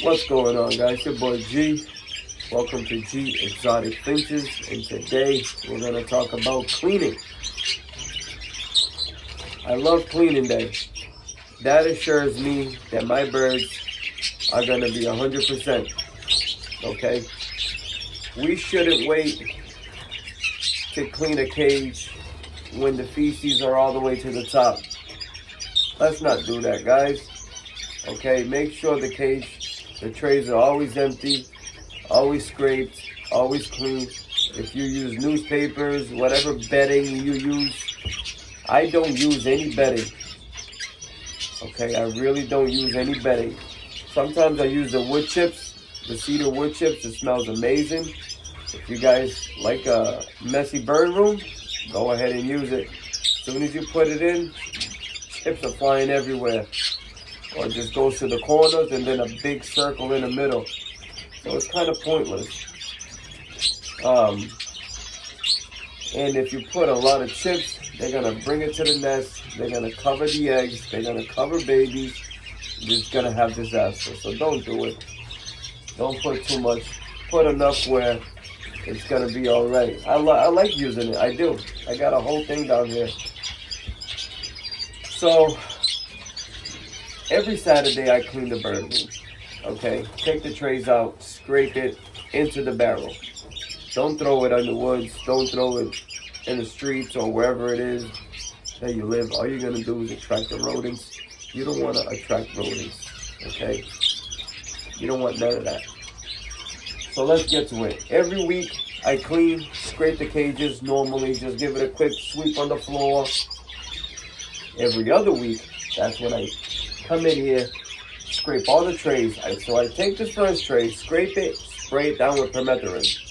What's going on, guys? Your boy G. Welcome to G Exotic Finches, and today we're going to talk about cleaning. I love cleaning day. That assures me that my birds are going to be 100%. Okay? We shouldn't wait to clean a cage when the feces are all the way to the top. Let's not do that, guys. Okay? Make sure the trays are always empty, always scraped, always clean. If you use newspapers, whatever bedding you use, I don't use any bedding. Okay, I really don't use any bedding. Sometimes I use the wood chips, the cedar wood chips. It smells amazing. If you guys like a messy bird room, go ahead and use it. As soon as you put it in, chips are flying everywhere. Or it just goes to the corners and then a big circle in the middle. So it's kind of pointless. And if you put a lot of chips, they're going to bring it to the nest. They're going to cover the eggs. They're going to cover babies. You're just going to have disaster. So don't do it. Don't put too much. Put enough where it's going to be all right. I like using it. I do. I got a whole thing down here. So every Saturday I clean the bird room. Okay? Take the trays out. Scrape it into the barrel. Don't throw it in the woods. Don't throw it in the streets or wherever it is that you live. All you're going to do is attract the rodents. You don't want to attract rodents, okay? You don't want none of that. So let's get to it. Every week I clean, scrape the cages normally. Just give it a quick sweep on the floor. Every other week, that's when I come in here, scrape all the trays. So I take this first tray, scrape it, spray it down with permethrin.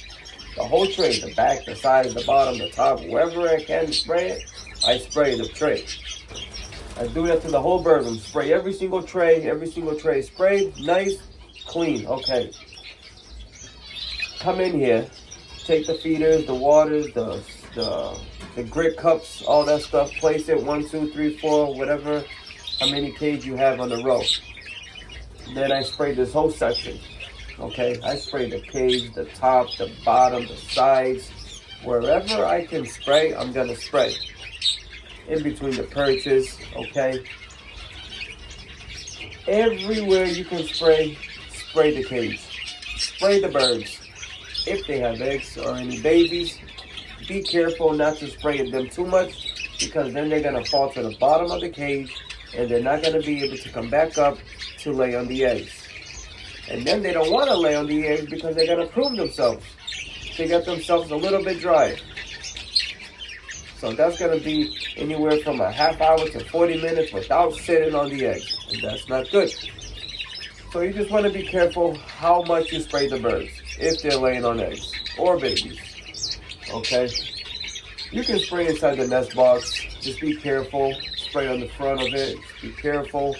The whole tray, the back, the sides, the bottom, the top, wherever I can spray it, I spray the tray. I do that to the whole bird room. Spray every single tray sprayed, nice, clean, okay. Come in here, take the feeders, the waters, the grit cups, all that stuff, place it 1, 2, 3, 4, whatever, how many cage you have on the row. Then I spray this whole section. Okay, I spray the cage, the top, the bottom, the sides. Wherever I can spray, I'm going to spray. In between the perches, okay? Everywhere you can spray, spray the cage. Spray the birds. If they have eggs or any babies, be careful not to spray them too much, because then they're going to fall to the bottom of the cage and they're not going to be able to come back up to lay on the eggs. And then they don't want to lay on the eggs because they're going to prune themselves. They get themselves a little bit dry. So that's going to be anywhere from a half hour to 40 minutes without sitting on the eggs. And that's not good. So you just want to be careful how much you spray the birds if they're laying on eggs or babies. Okay? You can spray inside the nest box. Just be careful. Spray on the front of it. Be careful.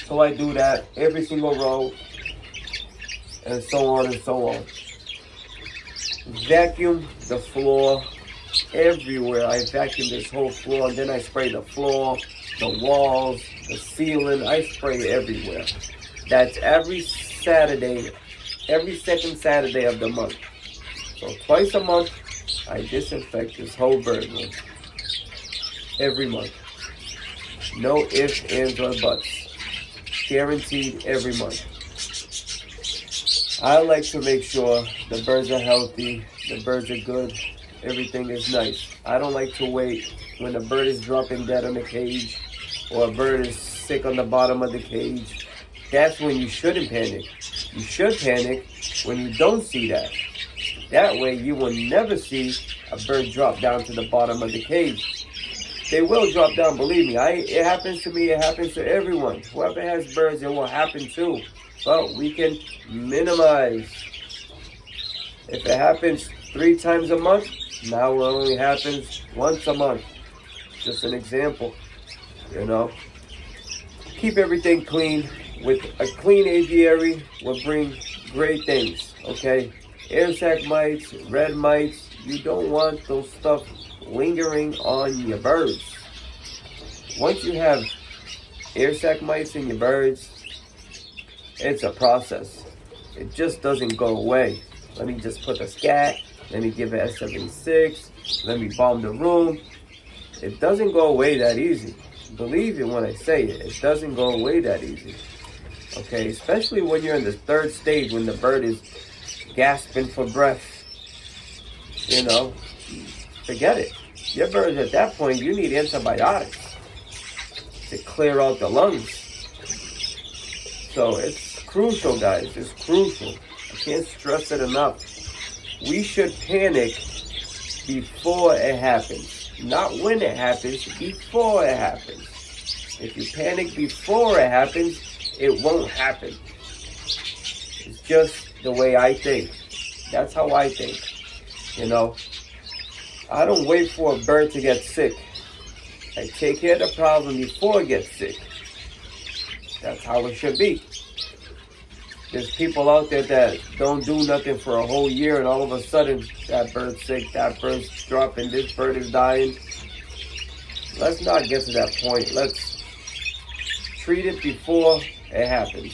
So I do that every single row, and so on and so on. Vacuum the floor everywhere. I vacuum this whole floor, and then I spray the floor, the walls, the ceiling. I spray everywhere. That's every Saturday, every second Saturday of the month. So twice a month, I disinfect this whole bird room. Every month. No ifs, ands, or buts. Guaranteed every month. I like to make sure the birds are healthy, the birds are good, everything is nice. I don't like to wait when a bird is dropping dead on the cage or a bird is sick on the bottom of the cage. That's when you shouldn't panic. You should panic when you don't see that. That way you will never see a bird drop down to the bottom of the cage. They will drop down, believe me. It happens to me, it happens to everyone. Whoever has birds, it will happen too. But we can minimize. If it happens 3 times a month, now it only happens once a month. Just an example, you know. Keep everything clean. With a clean aviary will bring great things, okay? Air sac mites, red mites, you don't want those stuff lingering on your birds. Once you have air sac mites in your birds, It's a process. It just doesn't go away. Let me just put the scat. Let me give it S76. Let me bomb the room. It doesn't go away that easy. Believe it when I say it. It doesn't go away that easy. Okay, especially when you're in the third stage, when the bird is gasping for breath. You know, forget it. Your bird at that point, you need antibiotics to clear out the lungs. So it's crucial, guys. It's crucial. I can't stress it enough. We should panic before it happens. Not when it happens, before it happens. If you panic before it happens, it won't happen. It's just the way I think. That's how I think. You know, I don't wait for a bird to get sick. I take care of the problem before it gets sick. That's how it should be. There's people out there that don't do nothing for a whole year, and all of a sudden, that bird's sick, that bird's dropping, this bird is dying. Let's not get to that point. Let's treat it before it happens.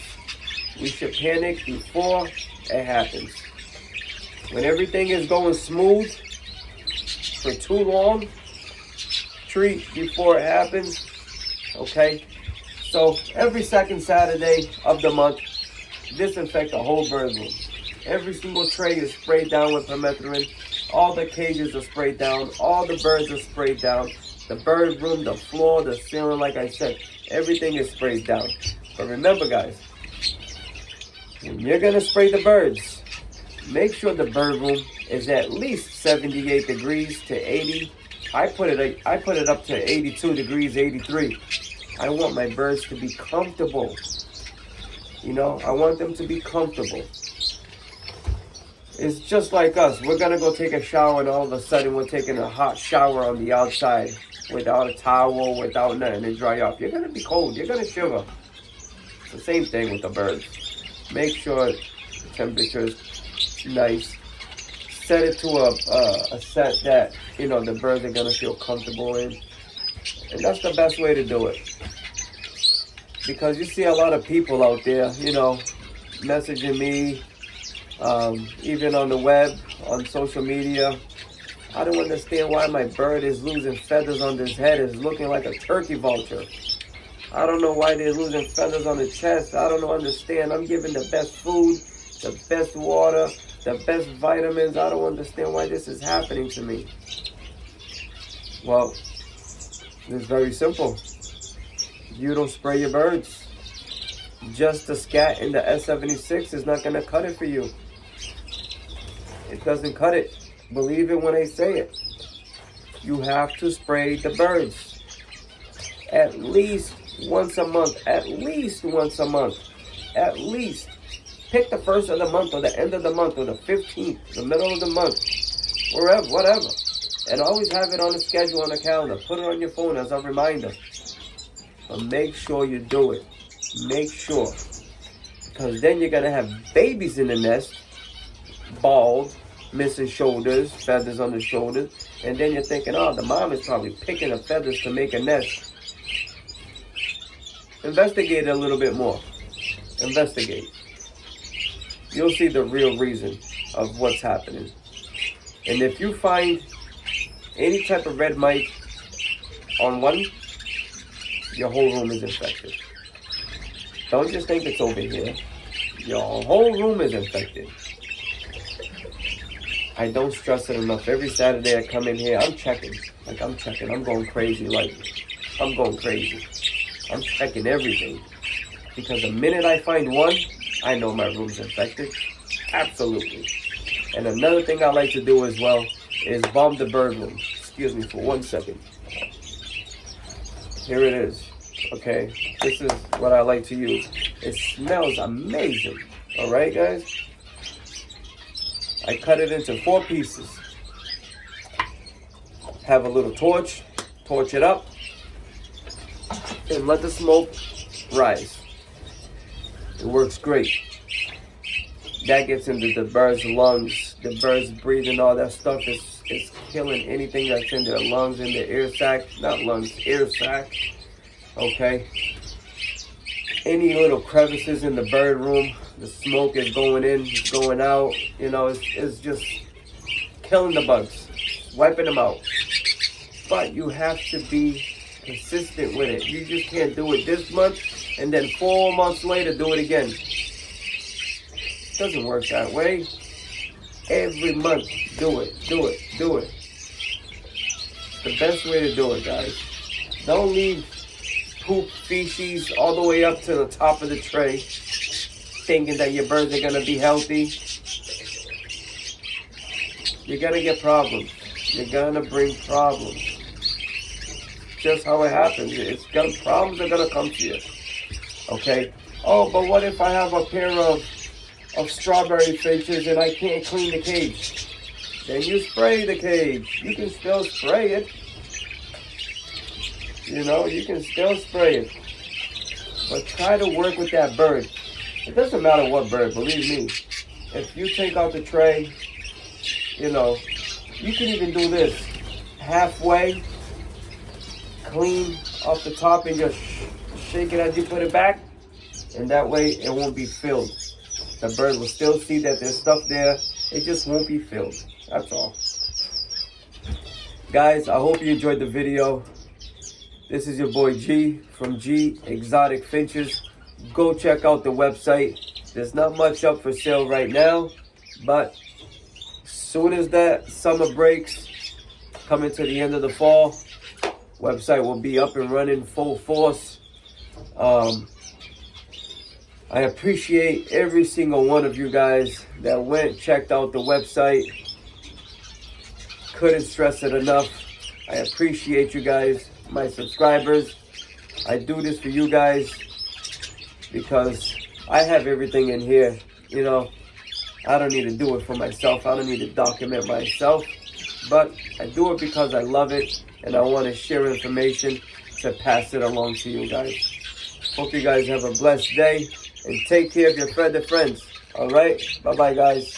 We should panic before it happens. When everything is going smooth for too long, treat before it happens. Okay? So every second Saturday of the month, disinfect the whole bird room. Every single tray is sprayed down with permethrin. All the cages are sprayed down. All the birds are sprayed down. The bird room, the floor, the ceiling, like I said, everything is sprayed down. But remember, guys, when you're going to spray the birds, make sure the bird room is at least 78 degrees to 80. I put it up to 82 degrees, 83. I want my birds to be comfortable. You know, I want them to be comfortable. It's just like us. We're going to go take a shower, and all of a sudden we're taking a hot shower on the outside without a towel, without nothing to dry up. You're going to be cold. You're going to shiver. It's the same thing with the birds. Make sure the temperature is nice. Set it to a set that, you know, the birds are going to feel comfortable in. And that's the best way to do it. Because you see a lot of people out there, you know, messaging me, even on the web, on social media. I don't understand why my bird is losing feathers on his head. It's looking like a turkey vulture. I don't know why they're losing feathers on the chest. I don't understand. I'm giving the best food, the best water, the best vitamins. I don't understand why this is happening to me. Well, it's very simple. You don't spray your birds. Just the scat in the S76 is not going to cut it for you. It doesn't cut it. Believe it when I say it. You have to spray the birds. At least once a month. At least once a month. At least. Pick the first of the month or the end of the month or the 15th, the middle of the month. Wherever, whatever. And always have it on the schedule on the calendar. Put it on your phone as a reminder. But make sure you do it. Make sure. Because then you're going to have babies in the nest. Bald. Missing shoulders. Feathers on the shoulders. And then you're thinking, oh, the mom is probably picking the feathers to make a nest. Investigate it a little bit more. Investigate. You'll see the real reason of what's happening. And if you find any type of red mite on one, your whole room is infected. Don't just think it's over here. Your whole room is infected. I don't stress it enough. Every Saturday I come in here, I'm checking. I'm going crazy. I'm going crazy. I'm checking everything. Because the minute I find one, I know my room's infected. Absolutely. And another thing I like to do as well is bomb the bird room. Excuse me for 1 second. Here it is. Okay, this is what I like to use. It smells amazing. All right, guys? I cut it into 4 pieces. Have a little torch it up, and let the smoke rise. It works great. That gets into the bird's lungs. The bird's breathing, all that stuff is killing anything that's in their lungs, in their ear sac. Not lungs, ear sac. Okay? any little crevices in the bird room. The smoke is going in, it's going out. You know, it's just killing the bugs, wiping them out. But you have to be consistent with it. You just can't do it this month and then 4 months later do it again. It doesn't work that way. Every month, do it. The best way to do it, guys. Don't leave poop feces all the way up to the top of the tray thinking that your birds are gonna be healthy. You're gonna get problems. You're gonna bring problems. Just how it happens. Problems are gonna come to you. Okay? Oh, but what if I have a pair of strawberry finches and I can't clean the cage? Then you spray the cage. You can still spray it. You know, you can still spray it. But try to work with that bird. It doesn't matter what bird, believe me. If you take out the tray, you know, you can even do this. Halfway, clean off the top and just shake it as you put it back. And that way it won't be filled. The bird will still see that there's stuff there. It just won't be filled. That's all. Guys, I hope you enjoyed the video. This is your boy G from G Exotic Finches. Go check out the website. There's not much up for sale right now, but as soon as that summer breaks, coming to the end of the fall, website will be up and running full force. I appreciate every single one of you guys that checked out the website. Couldn't stress it enough. I appreciate you guys, my subscribers. I do this for you guys because I have everything in here. You know, I don't need to do it for myself. I don't need to document myself. But I do it because I love it and I want to share information to pass it along to you guys. Hope you guys have a blessed day and take care of your friends. All right? Bye-bye, guys.